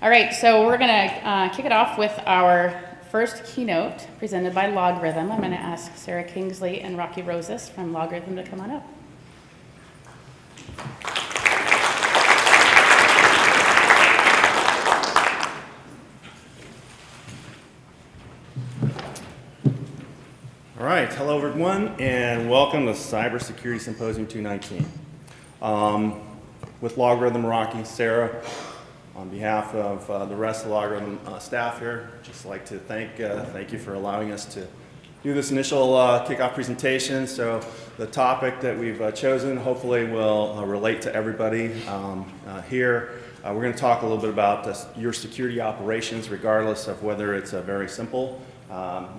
All right, so we're going to kick it off with our first keynote presented by LogRhythm. I'm going to ask Sara Kingsley and Rocky Rosas from LogRhythm to come on up. All right, hello everyone, and welcome to Cybersecurity Symposium 2019. With LogRhythm, Rocky, Sara, on behalf of the rest of the LogRhythm staff here, just like to thank you for allowing us to do this initial kickoff presentation. So the topic that we've chosen hopefully will relate to everybody here. We're going to talk a little bit about your security operations, regardless of whether it's very simple.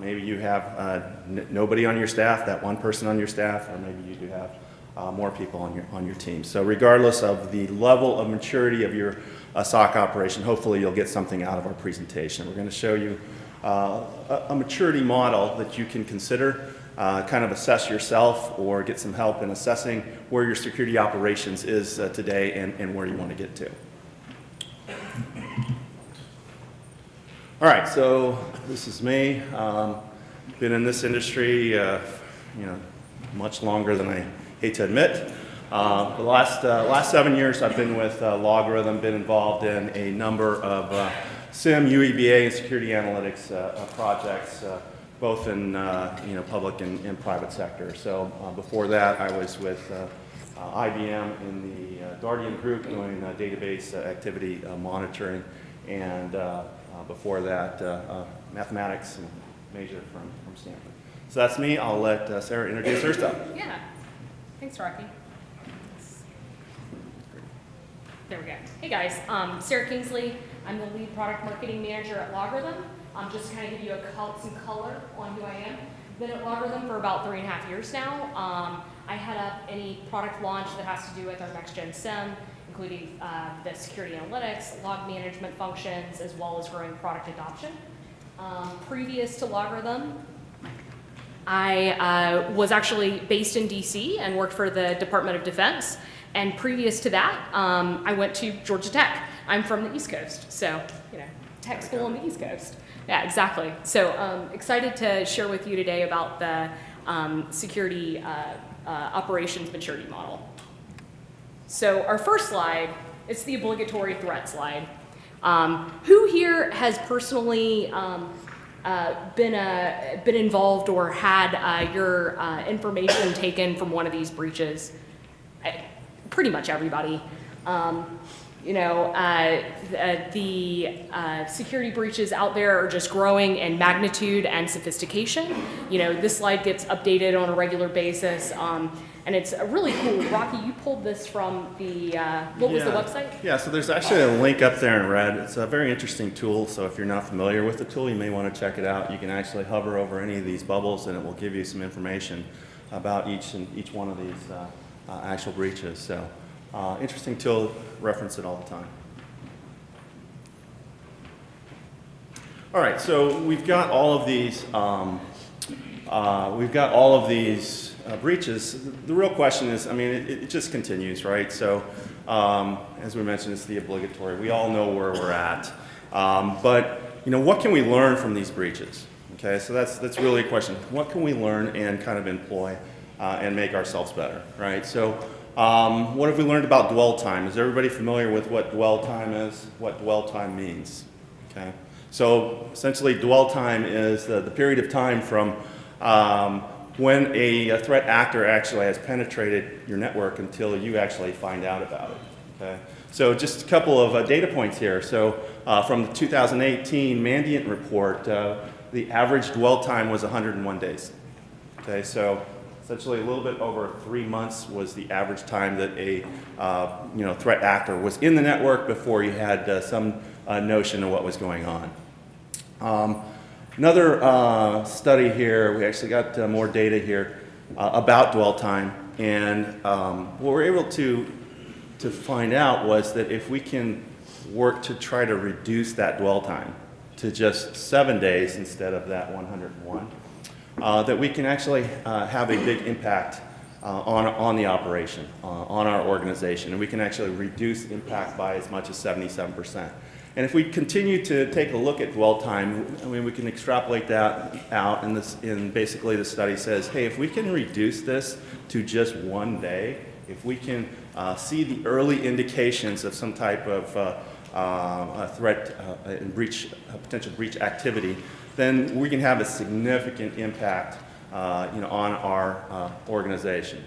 Maybe you have nobody on your staff, that one person on your staff, or maybe you do have more people on your team. So regardless of the level of maturity of your SOC operation, hopefully you'll get something out of our presentation. We're going to show you a maturity model that you can consider, kind of assess yourself or get some help in assessing where your security operations is today and where you want to get to. All right, so this is me. Been in this industry, much longer than I hate to admit. The last 7 years I've been with LogRhythm, been involved in a number of SIM, UEBA, and security analytics projects, both in public and private sector. So before that, I was with IBM in the Guardian group doing database activity monitoring, and before that, mathematics and major from Stanford. So that's me. I'll let Sara introduce her stuff. Yeah. Thanks, Rocky. There we go. Hey guys, Sara Kingsley. I'm the lead product marketing manager at LogRhythm. Just to kind of give you some color on who I am. Been at LogRhythm for about 3.5 years now. I head up any product launch that has to do with our next-gen SIM, including the security analytics, log management functions, as well as growing product adoption. Previous to LogRhythm, I was actually based in DC and worked for the Department of Defense. And previous to that, I went to Georgia Tech. I'm from the East Coast, so, tech school on the East Coast. Yeah, exactly. So excited to share with you today about the security operations maturity model. So our first slide, it's the obligatory threat slide. Who here has personally been involved or had your information taken from one of these breaches? Pretty much everybody. The security breaches out there are just growing in magnitude and sophistication. This slide gets updated on a regular basis, and it's really cool. Rocky, you pulled this from the, what was the website? Yeah, so there's actually a link up there in red. It's a very interesting tool, so if you're not familiar with the tool, you may want to check it out. You can actually hover over any of these bubbles, and it will give you some information about each one of these actual breaches. So interesting tool, reference it all the time. All right, so we've got all of these breaches. The real question is, it just continues, right? So as we mentioned, it's the obligatory. We all know where we're at. But what can we learn from these breaches? Okay, so that's really a question. What can we learn and kind of employ and make ourselves better, right? So what have we learned about dwell time? Is everybody familiar with what dwell time is, what dwell time means? Okay, so essentially dwell time is the period of time from when a threat actor actually has penetrated your network until you actually find out about it. Okay, so just a couple of data points here. So from the 2018 Mandiant report, the average dwell time was 101 days. Okay, so essentially a little bit over 3 months was the average time that a threat actor was in the network before he had some notion of what was going on. Another study here, we actually got more data here about dwell time, and what we're able to find out was that if we can work to try to reduce that dwell time to just 7 days instead of that 101, that we can actually have a big impact on the operation, on our organization, and we can actually reduce impact by as much as 77%. And if we continue to take a look at dwell time, I mean, we can extrapolate that out, and basically the study says, hey, if we can reduce this to just 1 day, if we can see the early indications of some type of a threat and potential breach activity, then we can have a significant impact on our organization.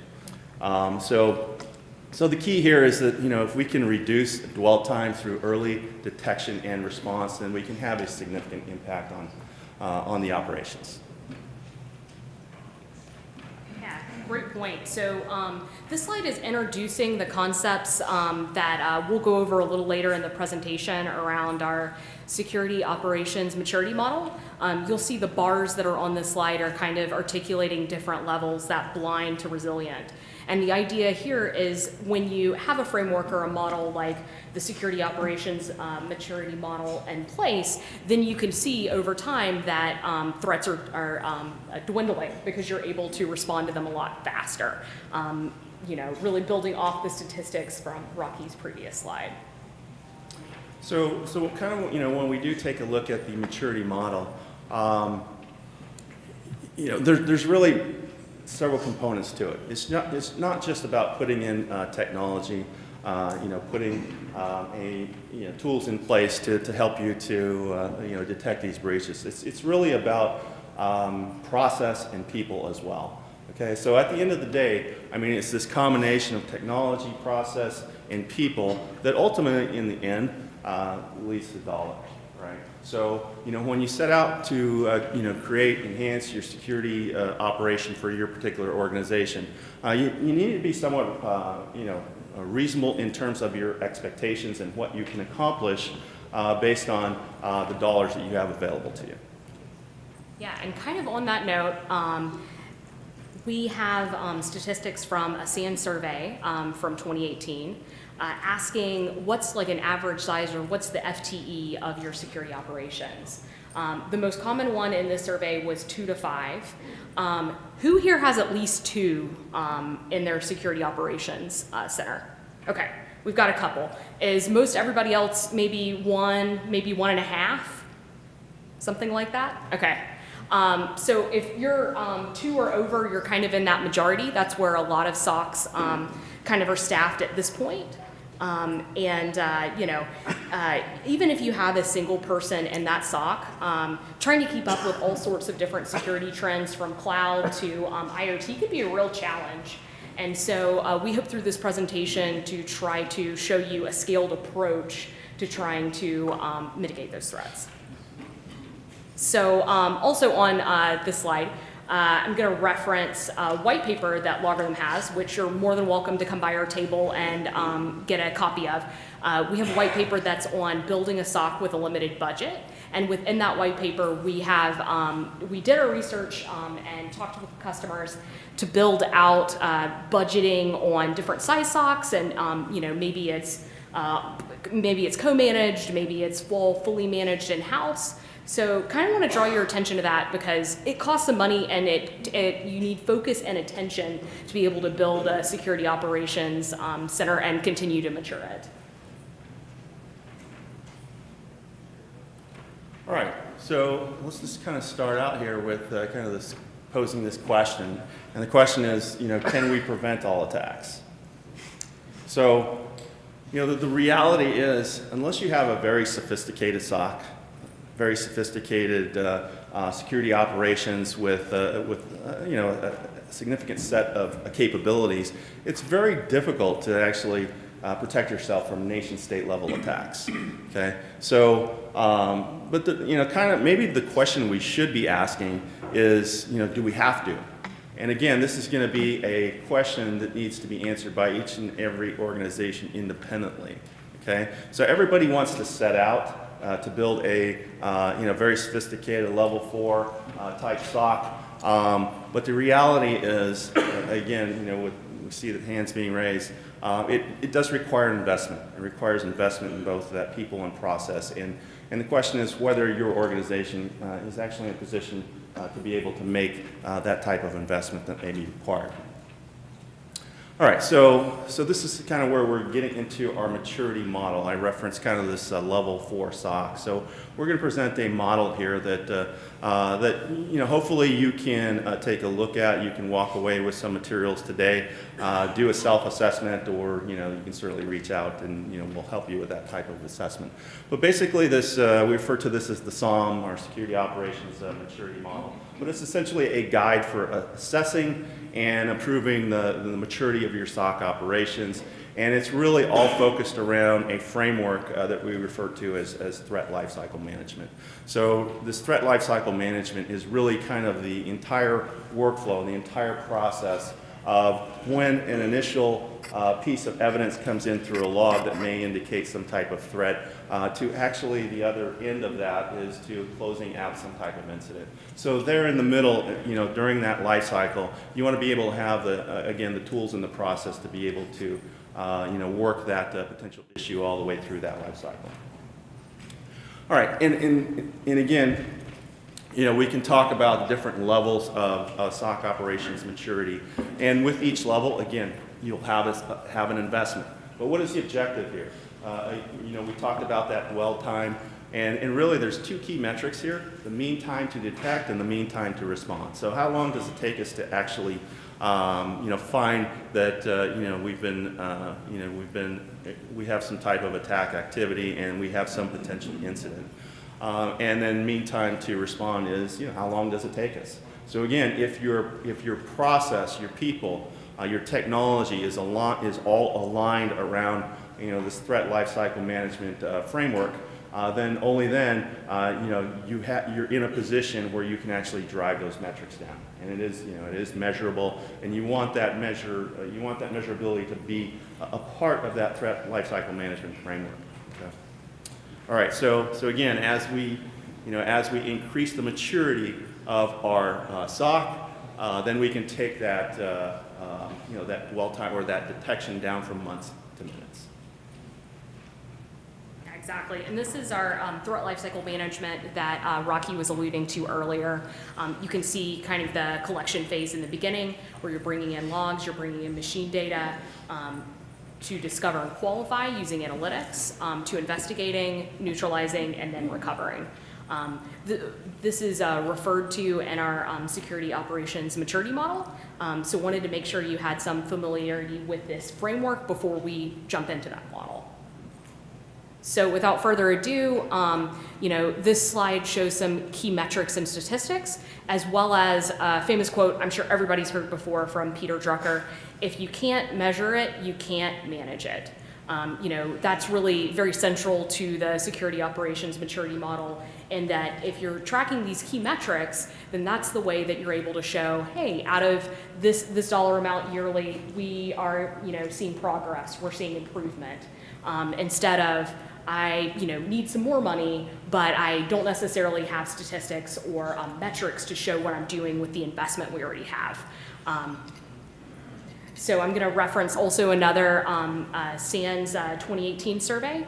So the key here is that, if we can reduce dwell time through early detection and response, then we can have a significant impact on the operations. Yeah, great point. So this slide is introducing the concepts that we'll go over a little later in the presentation around our security operations maturity model. You'll see the bars that are on this slide are kind of articulating different levels, that blind to resilient. And the idea here is when you have a framework or a model like the security operations maturity model in place, then you can see over time that threats are dwindling because you're able to respond to them a lot faster. Really building off the statistics from Rocky's previous slide. So kind of, when we do take a look at the maturity model, there's really several components to it. It's not just about putting in technology, putting tools in place to help you to detect these breaches. It's really about process and people as well. Okay, so at the end of the day, I mean, it's this combination of technology, process, and people that ultimately, in the end, leads to dollars. Right. So, when you set out to, enhance your security operation for your particular organization, you need to be somewhat, reasonable in terms of your expectations and what you can accomplish based on the dollars that you have available to you. Yeah, and kind of on that note, we have statistics from a SAN survey from 2018. Asking what's like an average size or what's the FTE of your security operations. The most common one in this survey was 2 to 5. Who here has at least 2 in their security operations center? Okay, we've got a couple. Is most everybody else maybe 1, maybe 1.5? Something like that? Okay. So if you're 2 or over, you're kind of in that majority. That's where a lot of SOCs kind of are staffed at this point. Even if you have a single person in that SOC, trying to keep up with all sorts of different security trends from cloud to IoT could be a real challenge. And so we hope through this presentation to try to show you a scaled approach to trying to mitigate those threats. So also on this slide, I'm going to reference a white paper that LogRhythm has, which you're more than welcome to come by our table and get a copy of. We have a white paper that's on building a SOC with a limited budget. And within that white paper, we did our research and talked with customers to build out budgeting on different size SOCs, and maybe it's co-managed, maybe it's fully managed in-house. So kind of want to draw your attention to that because it costs some money and you need focus and attention to be able to build a security operations center and continue to mature it. All right, so let's just kind of start out here with posing this question. And the question is, can we prevent all attacks? So, the reality is, unless you have a very sophisticated SOC, very sophisticated security operations with a significant set of capabilities, it's very difficult to actually protect yourself from nation-state level attacks. Okay, so maybe the question we should be asking is, do we have to? And again, this is going to be a question that needs to be answered by each and every organization independently. Okay, so everybody wants to set out to build a very sophisticated level 4 type SOC, but the reality is, again, we see the hands being raised. It does require investment. It requires investment in both that people and process. And the question is whether your organization is actually in a position to be able to make that type of investment that may be required. All right, so this is kind of where we're getting into our maturity model. I referenced kind of this level 4 SOC. So we're going to present a model here that hopefully you can take a look at. You can walk away with some materials today, do a self-assessment, or you can certainly reach out and we'll help you with that type of assessment. But basically, this we refer to this as the SOM, our Security Operations Maturity Model. But it's essentially a guide for assessing and improving the maturity of your SOC operations. And it's really all focused around a framework that we refer to as threat lifecycle management. So this threat lifecycle management is really kind of the entire workflow, the entire process of when an initial piece of evidence comes in through a log that may indicate some type of threat, to actually the other end of that is to closing out some type of incident. So there in the middle, during that life cycle, you want to be able to have again the tools in the process to be able to work that potential issue all the way through that life cycle. All right, and again, we can talk about different levels of SOC operations maturity, and with each level, again, you'll have an investment. But what is the objective here? We talked about that dwell time, and really there's two key metrics here: the mean time to detect and the mean time to respond. So how long does it take us to actually find that we have some type of attack activity and we have some potential incident. And then mean time to respond is how long does it take us? So again, if your process, your people, your technology is all aligned around this threat lifecycle management framework, then only then you're in a position where you can actually drive those metrics down, and it is measurable, and you want that measurability to be a part of that threat lifecycle management framework. Okay. All right, so again, as we increase the maturity of our SOC, then we can take that that dwell time or that detection down from months to minutes. Exactly, and this is our threat lifecycle management that Rocky was alluding to earlier. You can see kind of the collection phase in the beginning, where you're bringing in logs, you're bringing in machine data to discover and qualify using analytics, to investigating, neutralizing, and then recovering. This is referred to in our security operations maturity model, so wanted to make sure you had some familiarity with this framework before we jump into that model. So without further ado, this slide shows some key metrics and statistics, as well as a famous quote I'm sure everybody's heard before from Peter Drucker: if you can't measure it, you can't manage it. That's really very central to the security operations maturity model, in that if you're tracking these key metrics, then that's the way that you're able to show, hey, out of this dollar amount yearly, we are seeing progress, we're seeing improvement, instead of I need some more money, but I don't necessarily have statistics or metrics to show what I'm doing with the investment we already have. So I'm going to reference also another SANS 2018 survey.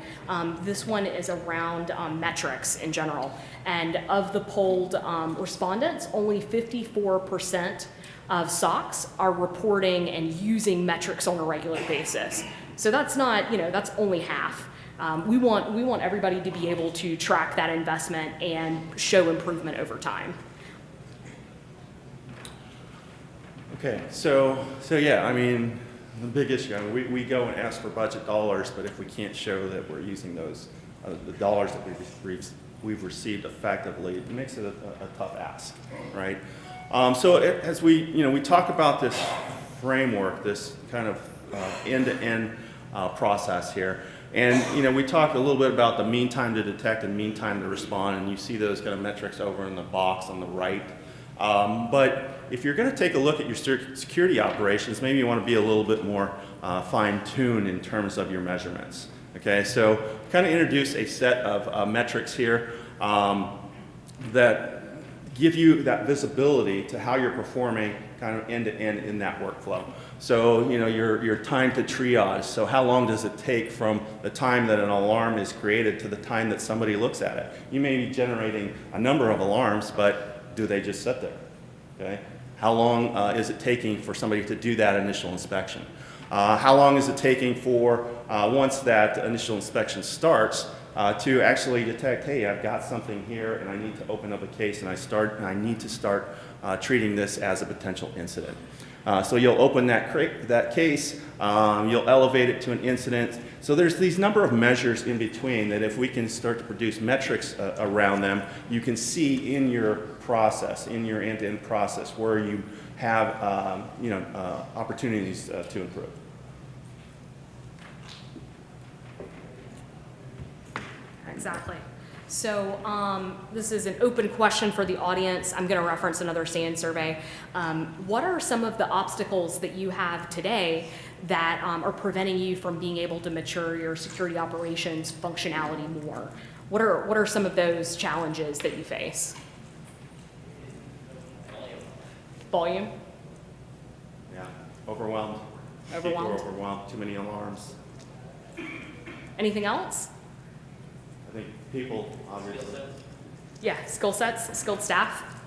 This one is around metrics in general. And of the polled respondents, only 54% of SOCs are reporting and using metrics on a regular basis. So that's not, that's only half. We want everybody to be able to track that investment and show improvement over time. Okay, so yeah, the big issue, we go and ask for budget dollars, but if we can't show that we're using those, the dollars that we've received effectively, it makes it a tough ask, right? So as we talk about this framework, this kind of end-to-end process here, and we talked a little bit about the mean time to detect and mean time to respond, and you see those kind of metrics over in the box on the right. But if you're going to take a look at your security operations, maybe you want to be a little bit more fine-tuned in terms of your measurements. Okay, so kind of introduce a set of metrics here that give you that visibility to how you're performing kind of end-to-end in that workflow. So your time to triage. So how long does it take from the time that an alarm is created to the time that somebody looks at it? You may be generating a number of alarms, but do they just sit there? Okay? How long is it taking for somebody to do that initial inspection? How long is it taking for, once that initial inspection starts, to actually detect, hey, I've got something here and I need to open up a case and I need to start treating this as a potential incident. So you'll open that case, you'll elevate it to an incident. So there's these number of measures in between that if we can start to produce metrics around them, you can see in your process, in your end-to-end process, where you have opportunities to improve. Exactly. So this is an open question for the audience. I'm going to reference another SAN survey. What are some of the obstacles that you have today that are preventing you from being able to mature your security operations functionality more? What are some of those challenges that you face? Volume? Yeah, overwhelmed. Overwhelmed? People are overwhelmed, too many alarms. Anything else? I think people, obviously. Yeah, skill sets, skilled staff.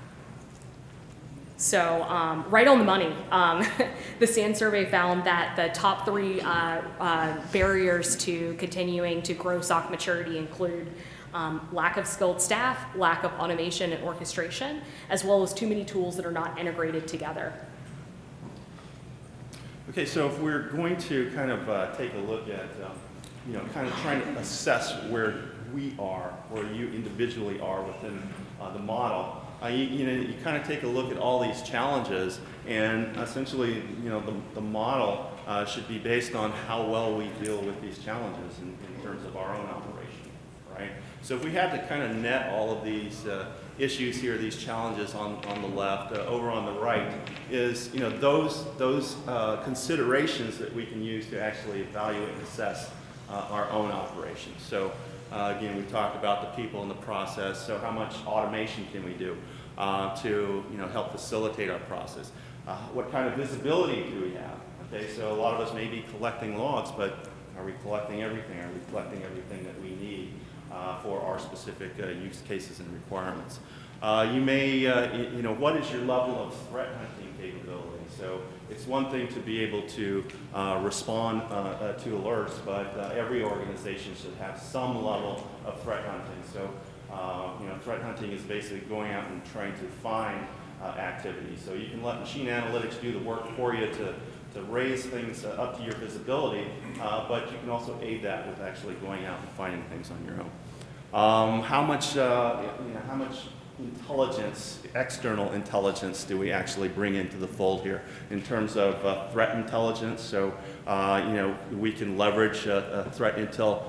So right on the money. The SAN survey found that the top 3 barriers to continuing to grow SOC maturity include lack of skilled staff, lack of automation and orchestration, as well as too many tools that are not integrated together. Okay, so if we're going to kind of take a look at, kind of trying to assess where we are, where you individually are within the model, you kind of take a look at all these challenges, and essentially, the model should be based on how well we deal with these challenges in terms of our own operation, right? So if we had to kind of net all of these issues here, these challenges on the left, over on the right, is those considerations that we can use to actually evaluate and assess our own operations. So again, we talked about the people in the process. So how much automation can we do to help facilitate our process? What kind of visibility do we have? Okay, so a lot of us may be collecting logs, but are we collecting everything? Are we collecting everything that we need for our specific use cases and requirements? You may, what is your level of threat hunting capability? So it's one thing to be able to respond to alerts, but every organization should have some level of threat hunting. So, threat hunting is basically going out and trying to find activity. So you can let machine analytics do the work for you to raise things up to your visibility, but you can also aid that with actually going out and finding things on your own. How much intelligence, external intelligence, do we actually bring into the fold here in terms of threat intelligence? So, we can leverage threat intel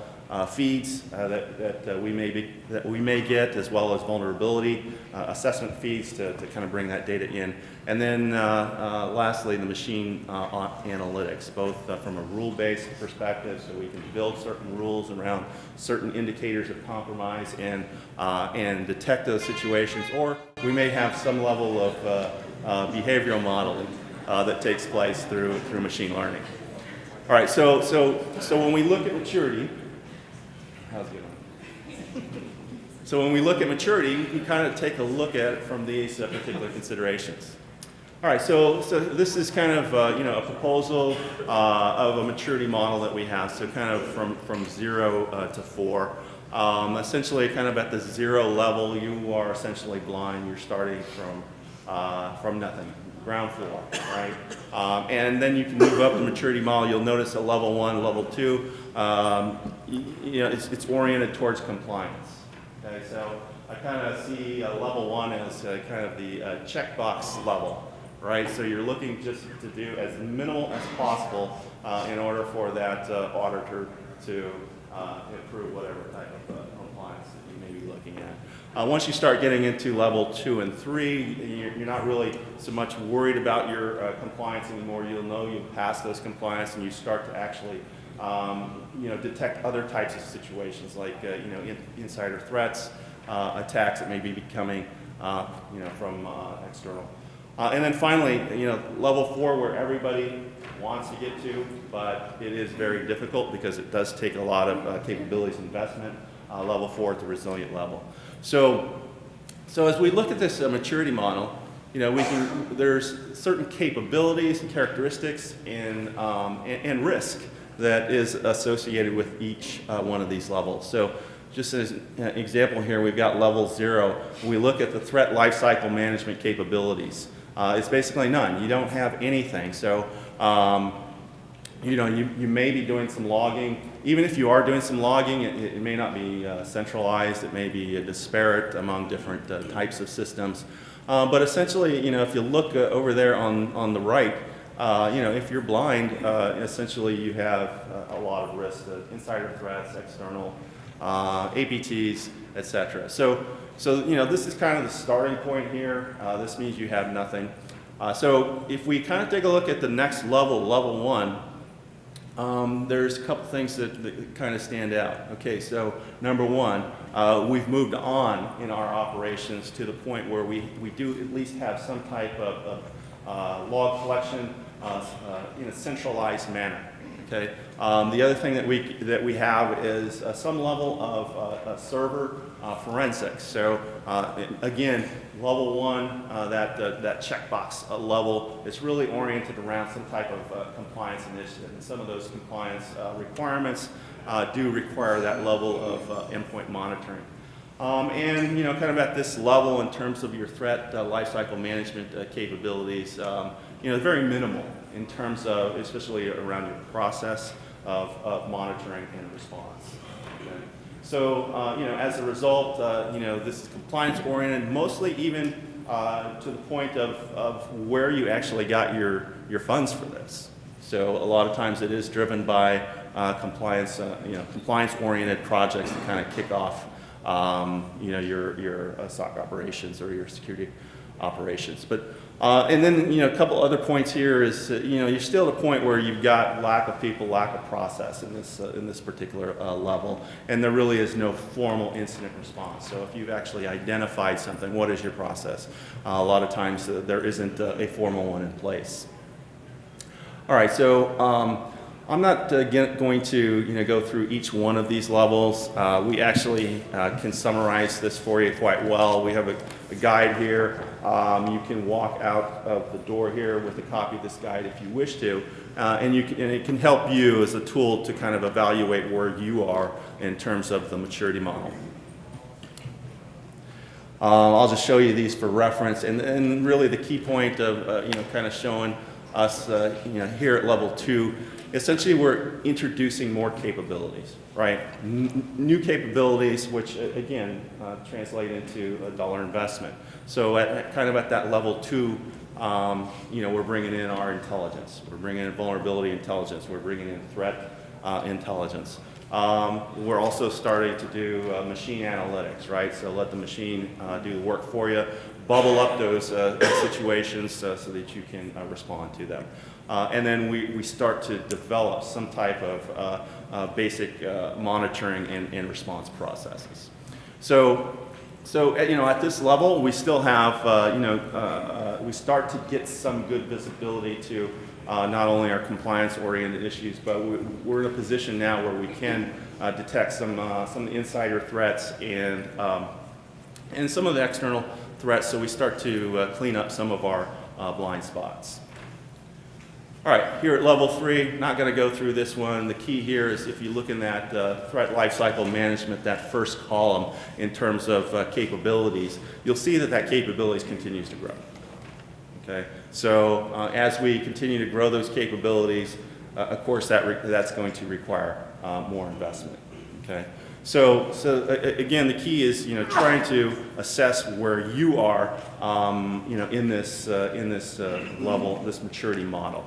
feeds that we may get, as well as vulnerability assessment feeds to kind of bring that data in. And then lastly, the machine analytics, both from a rule-based perspective, so we can build certain rules around certain indicators of compromise and detect those situations, or we may have some level of behavioral modeling that takes place through machine learning. All right, so when we look at maturity, how's it going? So when we look at maturity, we can kind of take a look at it from these particular considerations. All right, so this is kind of a proposal of a maturity model that we have. So kind of from 0 to 4. Essentially, kind of at the 0 level, you are essentially blind. You're starting from nothing, ground floor, right? And then you can move up the maturity model. You'll notice at level 1, level 2, it's oriented towards compliance. Okay, so I kind of see level 1 as kind of the checkbox level, right? So you're looking just to do as minimal as possible in order for that auditor to improve whatever type of compliance that you may be looking at. Once you start getting into level 2 and 3, you're not really so much worried about your compliance anymore. You'll know you've passed those compliance, and you start to actually detect other types of situations like insider threats, attacks that may be becoming from external. And then finally, level 4, where everybody wants to get to, but it is very difficult because it does take a lot of capabilities investment. Level 4 at the resilient level. So as we look at this maturity model, there's certain capabilities and characteristics and risk that is associated with each one of these levels. So just as an example here, we've got level 0. We look at the threat lifecycle management capabilities. It's basically none. You don't have anything. So, you may be doing some logging. Even if you are doing some logging, it may not be centralized. It may be disparate among different types of systems. But essentially, if you look over there on the right, if you're blind, essentially you have a lot of risk, insider threats, external APTs, etc. So this is kind of the starting point here. This means you have nothing. So if we kind of take a look at the next level, level 1, there's a couple things that kind of stand out. Okay, so number 1, we've moved on in our operations to the point where we do at least have some type of log collection in a centralized manner. Okay. The other thing that we have is some level of server forensics. So again, level 1, that checkbox level is really oriented around some type of compliance initiative. And some of those compliance requirements do require that level of endpoint monitoring. And kind of at this level in terms of your threat lifecycle management capabilities, very minimal in terms of, especially around your process of monitoring and response. Okay. So, as a result, this is compliance oriented, mostly even to the point of where you actually got your funds for this. So a lot of times it is driven by compliance oriented projects that kind of kick off your SOC operations or your security operations. But and then a couple other points here is you're still at a point where you've got lack of people, lack of process in this particular level, and there really is no formal incident response. So if you've actually identified something, what is your process? A lot of times there isn't a formal one in place. All right, so I'm not going to go through each one of these levels. We actually can summarize this for you quite well. We have a guide here. You can walk out of the door here with a copy of this guide if you wish to, and it can help you as a tool to kind of evaluate where you are in terms of the maturity model. I'll just show you these for reference, and really the key point of kind of showing us here at level 2. Essentially, we're introducing more capabilities, right? New capabilities, which again translate into a dollar investment. So at that level 2, we're bringing in our intelligence. We're bringing in vulnerability intelligence. We're bringing in threat intelligence. We're also starting to do machine analytics, right? So let the machine do the work for you. Bubble up those situations so that you can respond to them. And then we start to develop some type of basic monitoring and response processes. So at this level, we still have, we start to get some good visibility to not only our compliance-oriented issues, but we're in a position now where we can detect some insider threats and some of the external threats, so we start to clean up some of our blind spots. All right, here at level 3, not going to go through this one. The key here is if you look in that threat lifecycle management, that first column in terms of capabilities, you'll see that capabilities continues to grow. Okay, so as we continue to grow those capabilities, of course that's going to require more investment. Okay. So again, the key is trying to assess where you are in this level, this maturity model.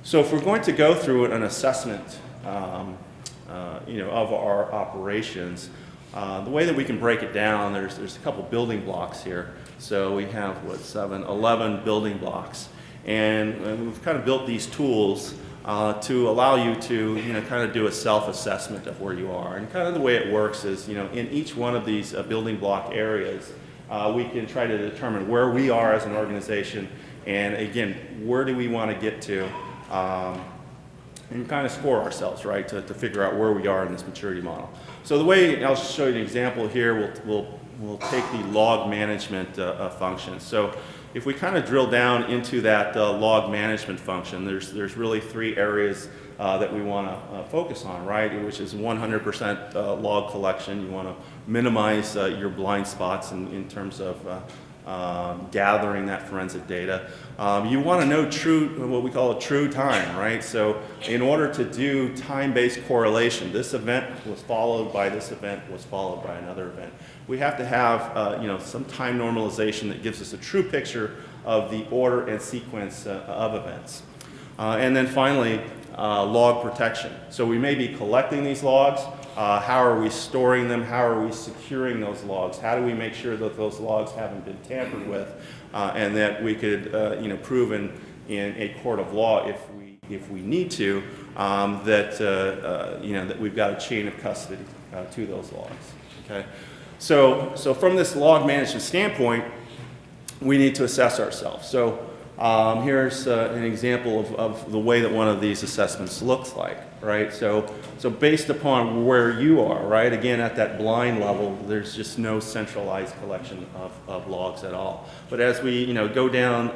So if we're going to go through an assessment of our operations, the way that we can break it down, there's a couple building blocks here. So we have 11 building blocks, and we've kind of built these tools to allow you to kind of do a self-assessment of where you are. And kind of the way it works is in each one of these building block areas, we can try to determine where we are as an organization, and again, where do we want to get to, and kind of score ourselves, right, to figure out where we are in this maturity model. So the way, I'll show you an example here, we'll take the log management function. So if we kind of drill down into that log management function, there's really 3 areas that we want to focus on, right? Which is 100% log collection. You want to minimize your blind spots in terms of gathering that forensic data. You want to know what we call a true time, right? So in order to do time-based correlation, this event was followed by this event was followed by another event. We have to have some time normalization that gives us a true picture of the order and sequence of events. And then finally, log protection. So we may be collecting these logs. How are we storing them? How are we securing those logs? How do we make sure that those logs haven't been tampered with, and that we could, prove in a court of law if we need to, that we've got a chain of custody to those logs. Okay, so from this log management standpoint, we need to assess ourselves. So here's an example of the way that one of these assessments looks like, right? So based upon where you are, right? Again, at that blind level, there's just no centralized collection of logs at all. But as we go down,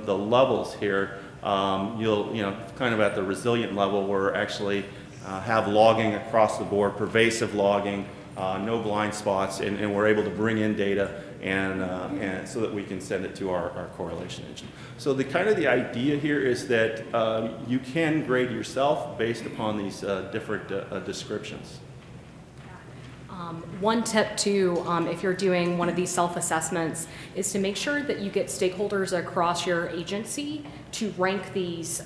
the levels here, you'll kind of at the resilient level, we're actually have logging across the board, pervasive logging, no blind spots, and we're able to bring in data and so that we can send it to our correlation engine. So the idea here is that you can grade yourself based upon these different descriptions. One tip too, if you're doing one of these self-assessments, is to make sure that you get stakeholders across your agency to rank these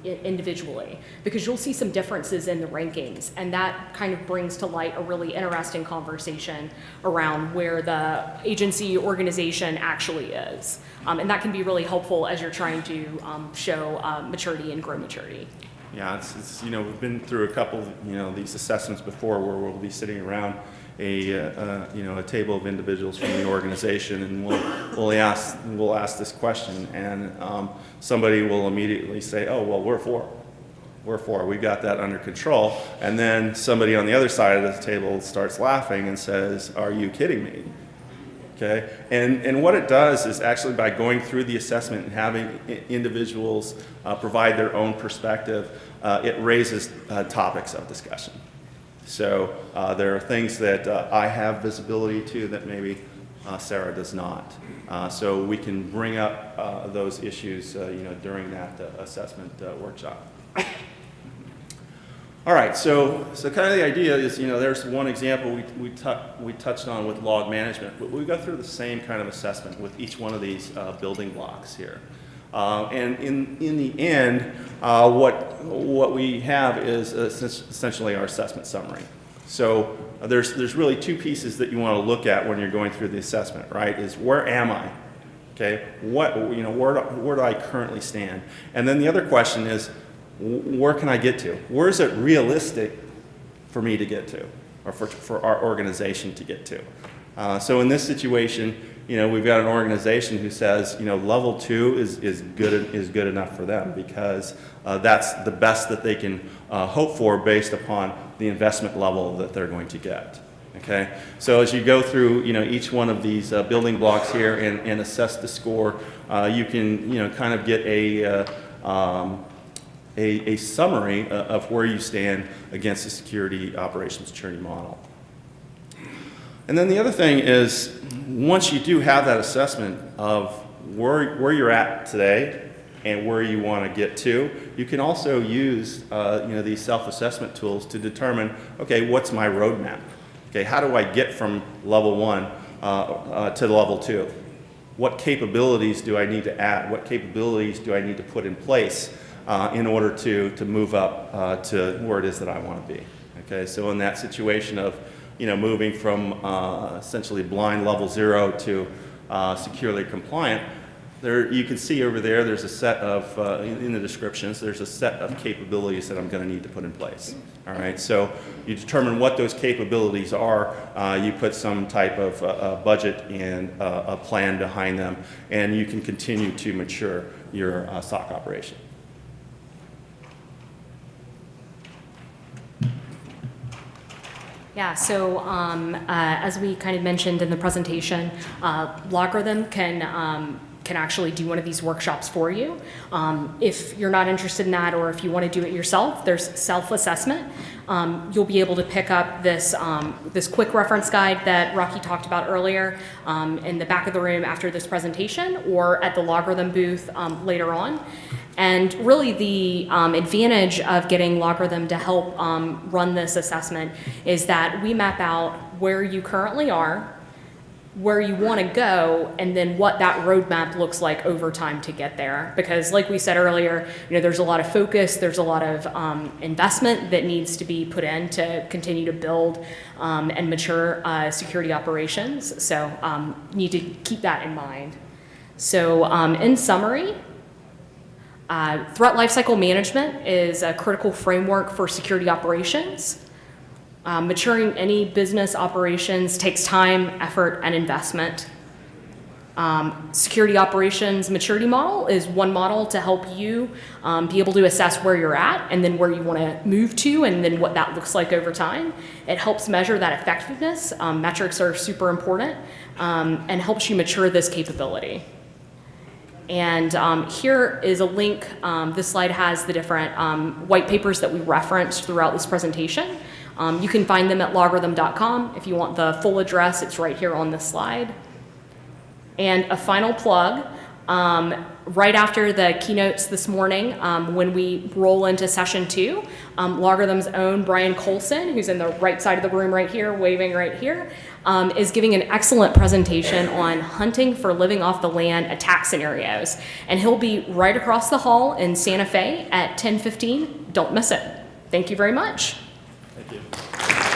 individually, because you'll see some differences in the rankings, and that kind of brings to light a really interesting conversation around where the agency organization actually is. And that can be really helpful as you're trying to show maturity and grow maturity. Yeah, it's we've been through a couple of these assessments before where we'll be sitting around a table of individuals from the organization, and we'll ask this question, and somebody will immediately say, "Oh, well, we're for, we got that under control," and then somebody on the other side of the table starts laughing and says, "Are you kidding me?" Okay, and what it does is actually by going through the assessment and having individuals provide their own perspective, it raises topics of discussion. So there are things that I have visibility to that maybe Sara does not. So we can bring up those issues during that assessment workshop. All right, so kind of the idea is, there's one example we touched on with log management, but we go through the same kind of assessment with each one of these building blocks here. And in the end, what we have is essentially our assessment summary. So there's really 2 pieces that you want to look at when you're going through the assessment, right? Is where am I? Okay, where do I currently stand? And then the other question is, where can I get to? Where is it realistic for me to get to, or for our organization to get to? So in this situation, we've got an organization who says, level 2 is good enough for them, because that's the best that they can hope for based upon the investment level that they're going to get. Okay, so as you go through, each one of these building blocks here and assess the score, you can, kind of get a summary of where you stand against the security operations maturity model. And then the other thing is, once you do have that assessment of where you're at today and where you want to get to, you can also use these self-assessment tools to determine, okay, what's my roadmap? Okay, how do I get from level 1 to level 2? What capabilities do I need to add? What capabilities do I need to put in place in order to move up to where it is that I want to be? Okay, so in that situation of moving from essentially blind level 0 to securely compliant, there you can see over there's a set of, in the descriptions, there's a set of capabilities that I'm going to need to put in place. All right, so you determine what those capabilities are, you put some type of budget and a plan behind them, and you can continue to mature your SOC operation. Yeah, so as we kind of mentioned in the presentation, LogRhythm can actually do one of these workshops for you. If you're not interested in that, or if you want to do it yourself, there's self-assessment. You'll be able to pick up this, this quick reference guide that Rocky talked about earlier in the back of the room after this presentation, or at the LogRhythm booth later on. And really the advantage of getting LogRhythm to help run this assessment is that we map out where you currently are, where you want to go, and then what that roadmap looks like over time to get there. Because like we said earlier, there's a lot of focus, there's a lot of investment that needs to be put in to continue to build and mature security operations. So need to keep that in mind. So in summary, threat lifecycle management is a critical framework for security operations. Maturing any business operations takes time, effort, and investment. Security operations maturity model is one model to help you be able to assess where you're at and then where you want to move to and then what that looks like over time. It helps measure that effectiveness. Metrics are super important and helps you mature this capability. And here is a link. This slide has the different white papers that we referenced throughout this presentation. You can find them at logrhythm.com. If you want the full address, it's right here on this slide. And a final plug, right after the keynotes this morning, when we roll into session 2, LogRhythm's own Brian Colson, who's in the right side of the room right here, waving right here, is giving an excellent presentation on hunting for living off the land attack scenarios. And he'll be right across the hall in Santa Fe at 10:15. Don't miss it. Thank you very much. Thank you.